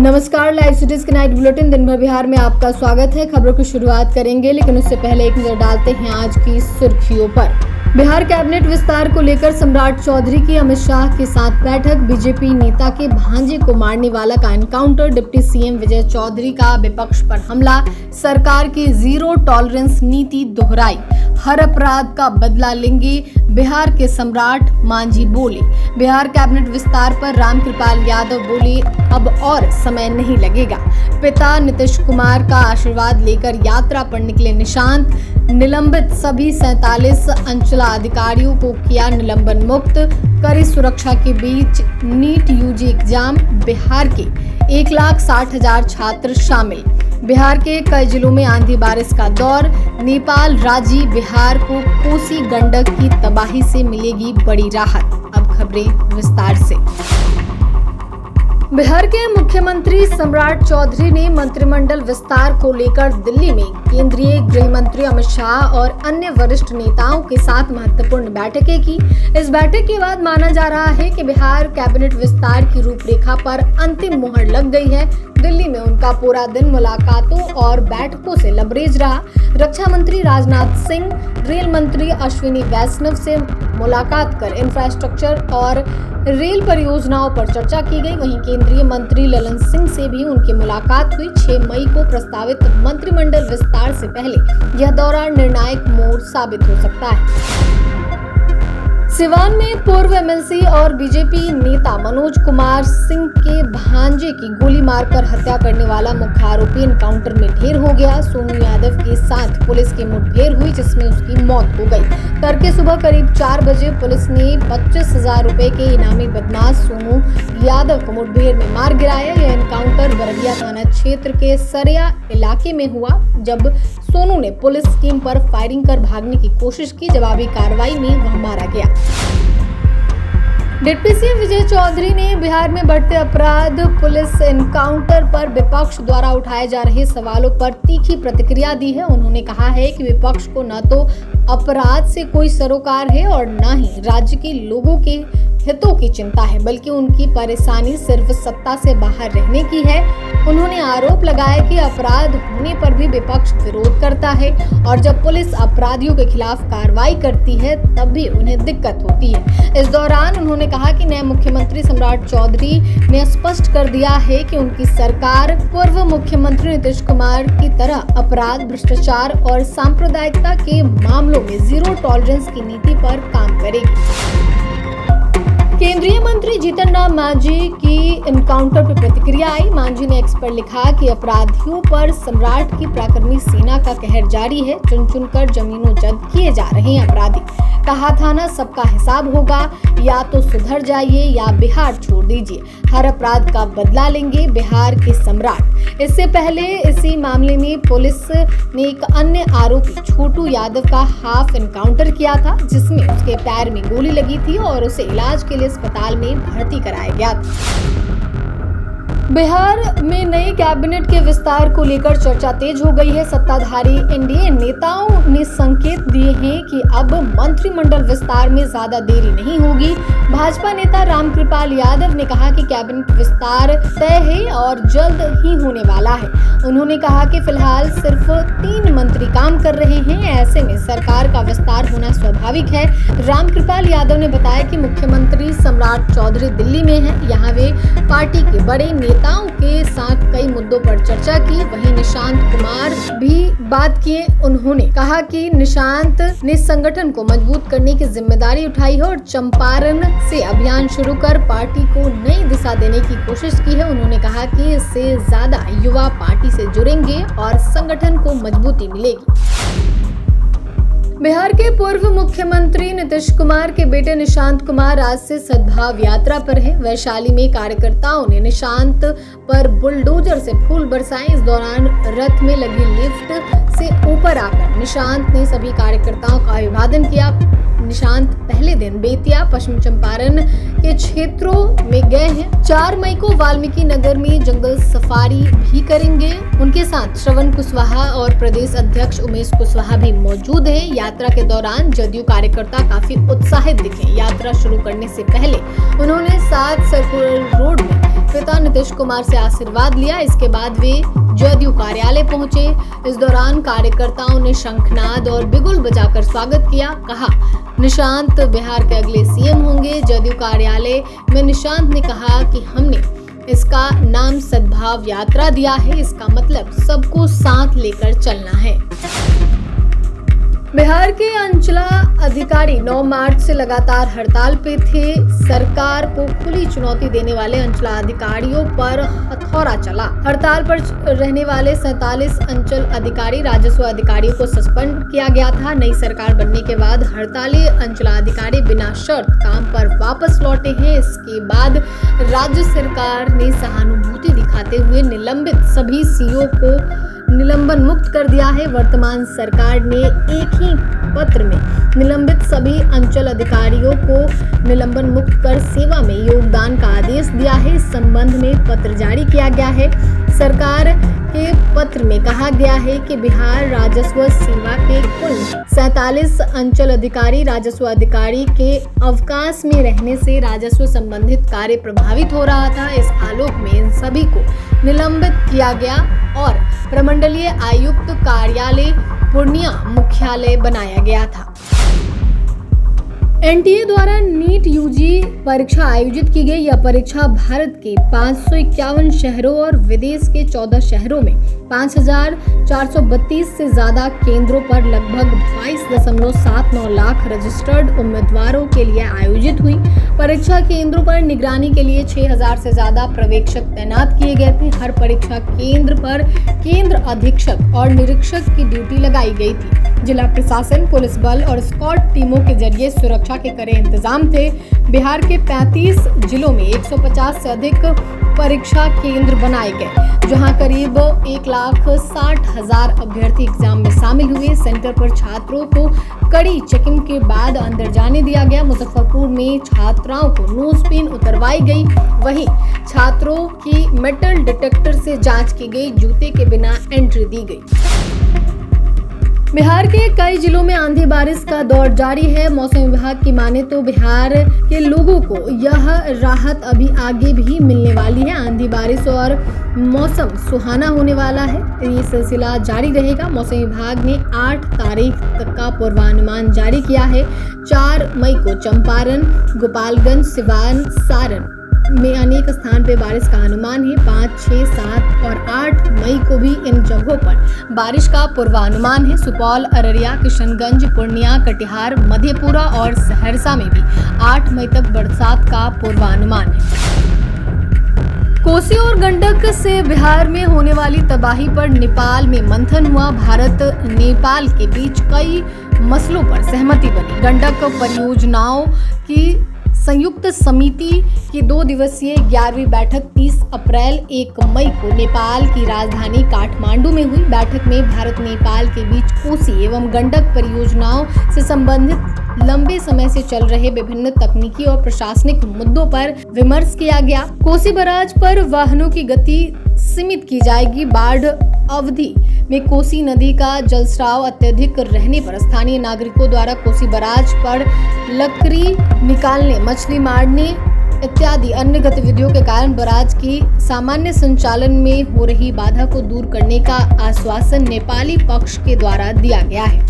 नमस्कार, live cities के night bulletin दिन भर बिहार में आपका स्वागत है। खबरों की शुरुआत करेंगे, लेकिन उससे पहले एक नजर डालते हैं आज की सुर्खियों पर। बिहार कैबिनेट विस्तार को लेकर सम्राट चौधरी की अमित शाह के साथ बैठक। बीजेपी नेता के भांजे को मारने वाला का एनकाउंटर। डिप्टी सीएम विजय चौधरी का विपक्ष पर हमला। सरकार की जीरो टॉलरेंस नीति दोहराई। हर अपराध का बदला लेंगे बिहार के सम्राट, मांझी बोले। बिहार कैबिनेट विस्तार पर रामकृपाल यादव बोले, अब और समय नहीं लगेगा। पिता नीतीश कुमार का आशीर्वाद लेकर यात्रा पर निकले निशांत। निलंबित सभी 47 अंचलाधिकारियों को किया निलंबन मुक्त। कड़ी सुरक्षा के बीच नीट यूजी एग्जाम। बिहार के 1,60,000 छात्र शामिल। बिहार के कई जिलों में आंधी बारिश का दौर। नेपाल राजी बिहार को कोसी गंडक की तबाही से मिलेगी बड़ी राहत। अब खबरें विस्तार से। बिहार के मुख्यमंत्री सम्राट चौधरी ने मंत्रिमंडल विस्तार को लेकर दिल्ली में केंद्रीय गृह मंत्री अमित शाह और अन्य वरिष्ठ नेताओं के साथ महत्वपूर्ण बैठकें की। इस बैठक के बाद माना जा रहा है कि बिहार कैबिनेट विस्तार की रूपरेखा पर अंतिम मुहर लग गई है। दिल्ली में उनका पूरा दिन मुलाकातों और बैठकों से लबरेज रहा। रक्षा मंत्री राजनाथ सिंह, रेल मंत्री अश्विनी वैष्णव से मुलाकात कर इंफ्रास्ट्रक्चर और रेल परियोजनाओं पर चर्चा की गई। वहीं केंद्रीय मंत्री ललन सिंह से भी उनकी मुलाकात हुई। 6 मई को प्रस्तावित मंत्रिमंडल विस्तार से पहले यह दौरा निर्णायक मोड़ साबित हो सकता है। सिवान में पूर्व एमएलसी और बीजेपी नेता मनोज कुमार सिंह के भांजे की गोली मारकर हत्या करने वाला मुख्य आरोपी एनकाउंटर में ढेर हो गया। सोनू यादव के साथ पुलिस की मुठभेड़ हुई, जिसमें उसकी मौत हो गई। तड़के सुबह करीब 4 बजे पुलिस ने 25,000 रुपए के इनामी बदमाश सोनू यादव को मुठभेड़ में मार गिराया। यह एनकाउंटर बरगिया थाना क्षेत्र के सरिया इलाके में हुआ, जब सोनू ने पुलिस टीम पर फायरिंग कर भागने की कोशिश की। जवाबी कार्रवाई में वह मारा गया। डिप्टी सीएम विजय चौधरी ने बिहार में बढ़ते अपराध पुलिस एनकाउंटर पर विपक्ष द्वारा उठाए जा रहे सवालों पर तीखी प्रतिक्रिया दी है। उन्होंने कहा है कि विपक्ष को न तो अपराध से कोई सरोकार है और न ही राज्य के लोगों के हितों की चिंता है, बल्कि उनकी परेशानी सिर्फ सत्ता से बाहर रहने की है। उन्होंने आरोप लगाया कि अपराध होने पर भी विपक्ष विरोध करता है और जब पुलिस अपराधियों के खिलाफ कार्रवाई करती है तब भी उन्हें दिक्कत होती है। इस दौरान उन्होंने कहा कि नए मुख्यमंत्री सम्राट चौधरी ने स्पष्ट कर दिया है कि उनकी सरकार पूर्व मुख्यमंत्री नीतीश कुमार की तरह अपराध, भ्रष्टाचार और सांप्रदायिकता के मामलों में जीरो टॉलरेंस की नीति पर काम करेगी। केंद्रीय मंत्री जीतन राम मांझी की एनकाउंटर पर प्रतिक्रिया आई। मांझी ने एक्स पर लिखा कि अपराधियों पर सम्राट की पराक्रमी सेना का कहर जारी है। चुन चुनकर जमीनों जब्त किए जा रहे हैं अपराधी। कहा था ना, सबका हिसाब होगा, या तो सुधर जाइए या बिहार छोड़ दीजिए। हर अपराध का बदला लेंगे बिहार के सम्राट। इससे पहले इसी मामले में पुलिस ने एक अन्य आरोपी छोटू यादव का हाफ एनकाउंटर किया था, जिसमें उसके पैर में गोली लगी थी और उसे इलाज के लिए अस्पताल में भर्ती कराया गया था। बिहार में नए कैबिनेट के विस्तार को लेकर चर्चा तेज हो गई है। सत्ताधारी एनडीए नेताओं ने संकेत दिए हैं कि अब मंत्रिमंडल विस्तार में ज्यादा देरी नहीं होगी। भाजपा नेता रामकृपाल यादव ने कहा कि कैबिनेट विस्तार तय है और जल्द ही होने वाला है। उन्होंने कहा कि फिलहाल सिर्फ 3 मंत्री काम कर रहे हैं, ऐसे में सरकार का विस्तार होना स्वाभाविक है। रामकृपाल यादव ने बताया कि मुख्यमंत्री सम्राट चौधरी दिल्ली में हैं। यहाँ वे पार्टी के बड़े नेताओं के साथ कई मुद्दों पर चर्चा की। वहीं निशांत कुमार भी बात किए। उन्होंने कहा कि निशांत ने संगठन को मजबूत करने की जिम्मेदारी उठाई है और चंपारण से अभियान शुरू कर पार्टी को नई दिशा देने की कोशिश की है। उन्होंने कहा कि इससे ज्यादा युवा पार्टी से जुड़ेंगे और संगठन को मजबूती मिलेगी। बिहार के पूर्व मुख्यमंत्री नीतीश कुमार के बेटे निशांत कुमार आज से सद्भाव यात्रा पर है। वैशाली में कार्यकर्ताओं ने निशांत पर बुलडोजर से फूल बरसाए। इस दौरान रथ में लगी लिफ्ट से ऊपर आकर निशांत ने सभी कार्यकर्ताओं का अभिवादन किया। निशांत पहले दिन बेतिया, पश्चिम चंपारण के क्षेत्रों में गए हैं। 4 मई को वाल्मीकि नगर में जंगल सफारी भी करेंगे। उनके साथ श्रवण कुशवाहा और प्रदेश अध्यक्ष उमेश कुशवाहा भी मौजूद हैं। यात्रा के दौरान जदयू कार्यकर्ता काफी उत्साहित दिखे। यात्रा शुरू करने से पहले उन्होंने 7 सर्कुलर रोड में पिता नीतीश कुमार से आशीर्वाद लिया। इसके बाद वे जदयू कार्यालय पहुंचे। इस दौरान कार्यकर्ताओं ने शंखनाद और बिगुल बजाकर स्वागत किया। कहा, निशांत बिहार के अगले सीएम होंगे। जदयू कार्यालय में निशांत ने कहा कि हमने इसका नाम सद्भाव यात्रा दिया है। इसका मतलब सबको साथ लेकर चलना है। बिहार के अंचला अधिकारी 9 मार्च से लगातार हड़ताल पे थे। सरकार को खुली चुनौती देने वाले अंचला अधिकारियों पर हथौड़ा चला। हड़ताल पर रहने वाले 47 अंचल अधिकारी, राजस्व अधिकारियों को सस्पेंड किया गया था। नई सरकार बनने के बाद हड़ताली अंचला अधिकारी बिना शर्त काम पर वापस लौटे हैं। इसके बाद राज्य सरकार ने सहानुभूति दिखाते हुए निलंबित सभी सीओ को निलंबन मुक्त कर दिया है। वर्तमान सरकार ने एक ही पत्र में निलंबित सभी अंचल अधिकारियों को निलंबन मुक्त कर सेवा में योगदान का आदेश दिया है। इस संबंध में पत्र जारी किया गया है। सरकार के पत्र में कहा गया है कि बिहार राजस्व सेवा के कुल 47 अंचल अधिकारी, राजस्व अधिकारी के अवकाश में रहने से राजस्व संबंधित कार्य प्रभावित हो रहा था। इस आलोक में इन सभी को निलंबित किया गया और प्रमंडलीय आयुक्त कार्यालय पूर्णिया मुख्यालय बनाया गया था। एनटीए द्वारा नीट यूजी परीक्षा आयोजित की गई। यह परीक्षा भारत के 551 शहरों और विदेश के 14 शहरों में 5432 से ज्यादा केंद्रों पर लगभग 22.79 लाख रजिस्टर्ड उम्मीदवारों के लिए आयोजित हुई। परीक्षा केंद्रों पर निगरानी के लिए 6000 से ज्यादा पर्यवेक्षक तैनात किए गए थे। हर परीक्षा केंद्र पर केंद्र अधीक्षक और निरीक्षक की ड्यूटी लगाई गई थी। जिला प्रशासन, पुलिस बल और स्क्वाड टीमों के जरिए सुरक्षा के कड़े इंतजाम थे। बिहार के 35 जिलों में 150 से अधिक परीक्षा केंद्र बनाए गए, जहां करीब 1,60,000 अभ्यर्थी एग्जाम में शामिल हुए। सेंटर पर छात्रों को कड़ी चेकिंग के बाद अंदर जाने दिया गया। मुजफ्फरपुर में छात्राओं को नोज पिन उतरवाई गई। वहीं छात्रों की मेटल डिटेक्टर से जांच की गई। जूते के बिना एंट्री दी गई। बिहार के कई जिलों में आंधी बारिश का दौर जारी है। मौसम विभाग की माने तो बिहार के लोगों को यह राहत अभी आगे भी मिलने वाली है। आंधी बारिश और मौसम सुहाना होने वाला है। ये सिलसिला जारी रहेगा। मौसम विभाग ने 8 तारीख तक का पूर्वानुमान जारी किया है। 4 मई को चंपारण, गोपालगंज, सिवान, सारण में अनेक स्थान पे बारिश का अनुमान है। 5, 6, 7 और 8 मई को भी इन जगहों पर बारिश का पूर्वानुमान है। सुपौल, अररिया, किशनगंज, पूर्णिया, कटिहार, मधेपुरा और सहरसा में भी 8 मई तक बरसात का पूर्वानुमान है। कोसी और गंडक से बिहार में होने वाली तबाही पर नेपाल में मंथन हुआ। भारत नेपाल के बीच कई मसलों पर सहमति बनी। गंडक परियोजनाओं की संयुक्त समिति की 2 दिवसीय 11वीं बैठक 30 अप्रैल 1 मई को नेपाल की राजधानी काठमांडू में हुई। बैठक में भारत नेपाल के बीच कोसी एवं गंडक परियोजनाओं से संबंधित लंबे समय से चल रहे विभिन्न तकनीकी और प्रशासनिक मुद्दों पर विमर्श किया गया। कोसी बैराज पर वाहनों की गति सीमित की जाएगी। बाढ़ अवधि में कोसी नदी का जलस्राव अत्यधिक रहने पर स्थानीय नागरिकों द्वारा कोसी बैराज पर लकड़ी निकालने, मछली मारने इत्यादि अन्य गतिविधियों के कारण बैराज की सामान्य संचालन में हो रही बाधा को दूर करने का आश्वासन नेपाली पक्ष के द्वारा दिया गया है।